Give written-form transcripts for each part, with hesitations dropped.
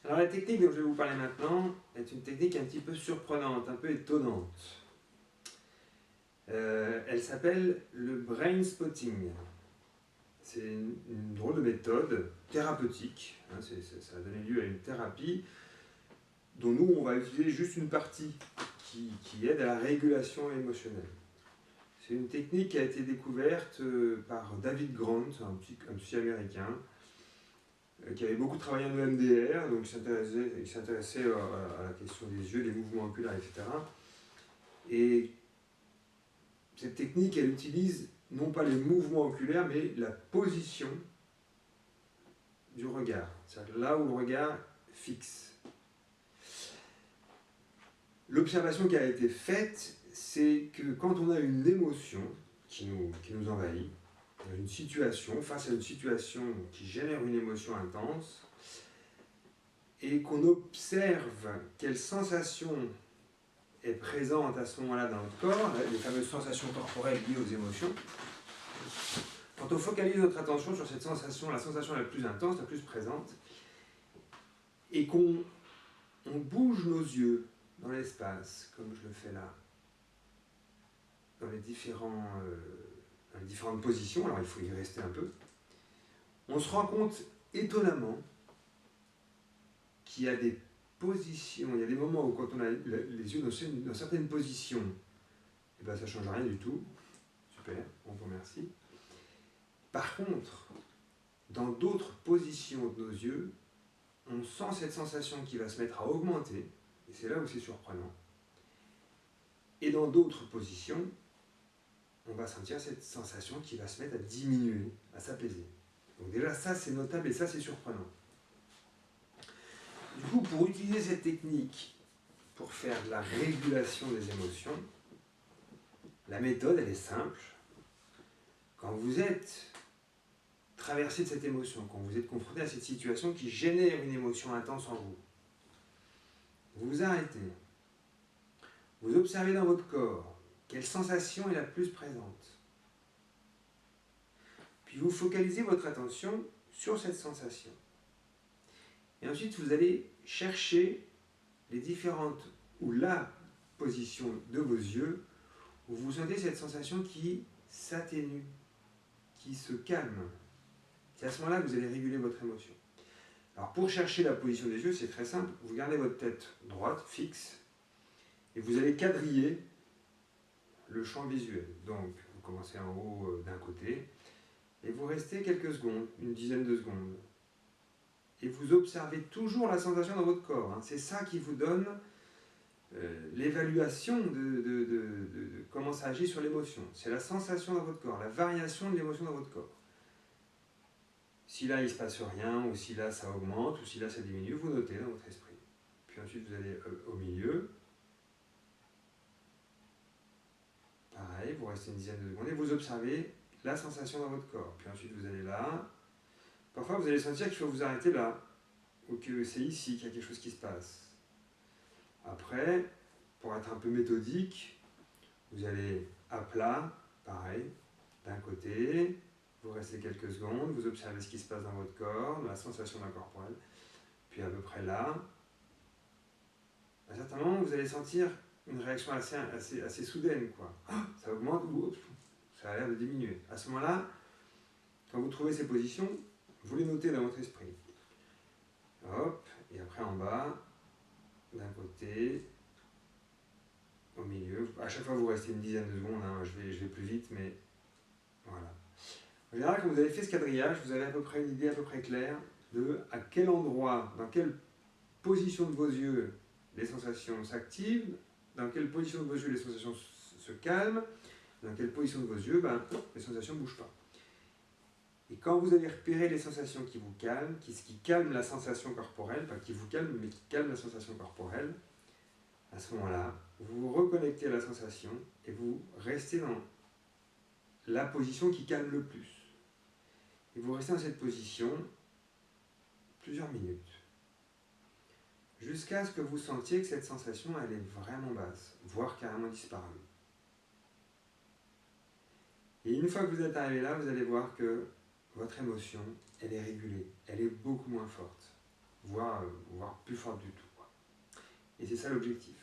Alors la technique dont je vais vous parler maintenant est une technique un petit peu surprenante, un peu étonnante. Elle s'appelle le brain spotting. C'est une drôle de méthode thérapeutique, hein, ça a donné lieu à une thérapie dont nous on va utiliser juste une partie qui aide à la régulation émotionnelle. C'est une technique qui a été découverte par David Grant, un psy américain, qui avait beaucoup travaillé en EMDR, donc il s'intéressait à la question des yeux, des mouvements oculaires, etc. Et cette technique, elle utilise non pas les mouvements oculaires, mais la position du regard, c'est-à-dire là où le regard fixe. L'observation qui a été faite, c'est que quand on a une émotion qui nous envahit, une situation, face à une situation qui génère une émotion intense, et qu'on observe quelle sensation est présente à ce moment-là dans notre corps, les fameuses sensations corporelles liées aux émotions, quand on focalise notre attention sur cette sensation, la sensation la plus intense, la plus présente, et qu'on bouge nos yeux dans l'espace, comme je le fais là, dans les différentes positions, alors il faut y rester un peu, on se rend compte étonnamment qu'il y a des positions, il y a des moments où quand on a les yeux dans certaines positions, et ben ça ne change rien du tout. Super, on vous remercie. Par contre, dans d'autres positions de nos yeux, on sent cette sensation qui va se mettre à augmenter, et c'est là où c'est surprenant. Et dans d'autres positions, on va sentir cette sensation qui va se mettre à diminuer, à s'apaiser. Donc déjà ça c'est notable et ça c'est surprenant. Du coup, pour utiliser cette technique pour faire de la régulation des émotions, la méthode elle est simple. Quand vous êtes traversé de cette émotion, quand vous êtes confronté à cette situation qui génère une émotion intense en vous, vous vous arrêtez, vous observez dans votre corps quelle sensation est la plus présente. Puis vous focalisez votre attention sur cette sensation. Et ensuite, vous allez chercher les différentes, ou la position de vos yeux, où vous sentez cette sensation qui s'atténue, qui se calme. C'est à ce moment-là que vous allez réguler votre émotion. Alors pour chercher la position des yeux, c'est très simple. Vous gardez votre tête droite, fixe, et vous allez quadriller le champ visuel. Donc vous commencez en haut d'un côté, et vous restez quelques secondes, une dizaine de secondes. Et vous observez toujours la sensation dans votre corps. C'est ça qui vous donne l'évaluation de comment ça agit sur l'émotion. C'est la sensation dans votre corps, la variation de l'émotion dans votre corps. Si là il ne se passe rien, ou si là ça augmente, ou si là ça diminue, vous notez dans votre esprit. Puis ensuite vous allez au milieu. Pareil, vous restez une dizaine de secondes et vous observez la sensation dans votre corps. Puis ensuite vous allez là. Parfois vous allez sentir qu'il faut vous arrêter là, ou que c'est ici qu'il y a quelque chose qui se passe. Après, pour être un peu méthodique, vous allez à plat, pareil, d'un côté, vous restez quelques secondes, vous observez ce qui se passe dans votre corps, la sensation corporelle, puis à peu près là. À un certain moment, vous allez sentir une réaction assez soudaine, quoi. Ça augmente ou ça a l'air de diminuer. À ce moment-là, quand vous trouvez ces positions, vous les notez dans votre esprit. Hop, et après en bas, d'un côté, au milieu. À chaque fois, vous restez une dizaine de secondes. Je vais plus vite, mais voilà. En général, quand vous avez fait ce quadrillage, vous avez à peu près une idée à peu près claire de à quel endroit, dans quelle position de vos yeux les sensations s'activent, dans quelle position de vos yeux les sensations se calment, dans quelle position de vos yeux les sensations ne bougent pas. Et quand vous avez repéré les sensations qui vous calment, qui calment la sensation corporelle, pas qui vous calment, mais qui calment la sensation corporelle, à ce moment-là, vous vous reconnectez à la sensation et vous restez dans la position qui calme le plus. Et vous restez dans cette position plusieurs minutes, jusqu'à ce que vous sentiez que cette sensation elle est vraiment basse, voire carrément disparue. Et une fois que vous êtes arrivé là, vous allez voir que votre émotion, elle est régulée, elle est beaucoup moins forte. voire plus forte du tout, quoi. Et c'est ça l'objectif.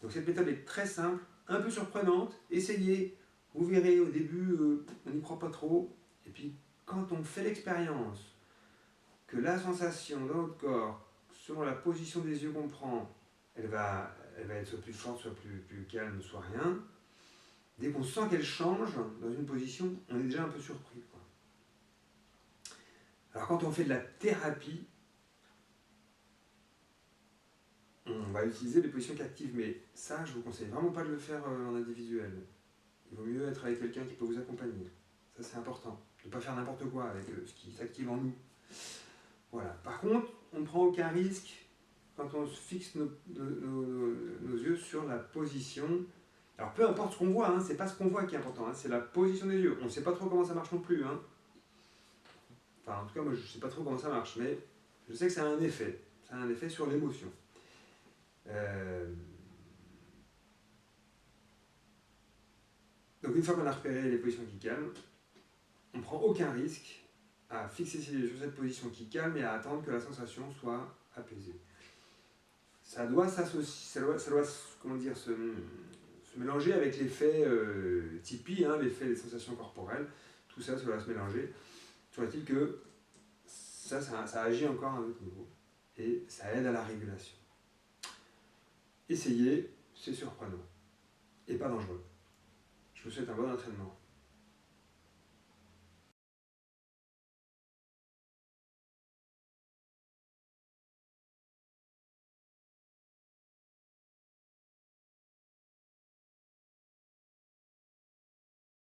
Donc cette méthode est très simple, un peu surprenante. Essayez, vous verrez au début, on n'y croit pas trop. Et puis quand on fait l'expérience que la sensation dans notre corps, selon la position des yeux qu'on prend, elle va être soit plus forte, soit plus calme, soit rien. Dès qu'on sent qu'elle change dans une position, on est déjà un peu surpris, quoi. Alors quand on fait de la thérapie, on va utiliser les positions captives, mais ça, je vous conseille vraiment pas de le faire en individuel. Il vaut mieux être avec quelqu'un qui peut vous accompagner. Ça, c'est important. De ne pas faire n'importe quoi avec ce qui s'active en nous. Voilà. Par contre, on ne prend aucun risque quand on fixe nos yeux sur la position. Alors peu importe ce qu'on voit, hein, c'est pas ce qu'on voit qui est important, hein, c'est la position des yeux. On ne sait pas trop comment ça marche non plus, hein. Enfin, en tout cas, moi je ne sais pas trop comment ça marche, mais je sais que ça a un effet. Ça a un effet sur l'émotion. Donc une fois qu'on a repéré les positions qui calment, on ne prend aucun risque à fixer ses yeux sur cette position qui calme et à attendre que la sensation soit apaisée. Ça doit s'associer, ça doit comment dire, se mélanger avec l'effet Tipeee, hein, l'effet des sensations corporelles. Tout ça, ça doit se mélanger. Toujours est-il que ça agit encore à un autre niveau et ça aide à la régulation. Essayez, c'est surprenant et pas dangereux. Je vous souhaite un bon entraînement.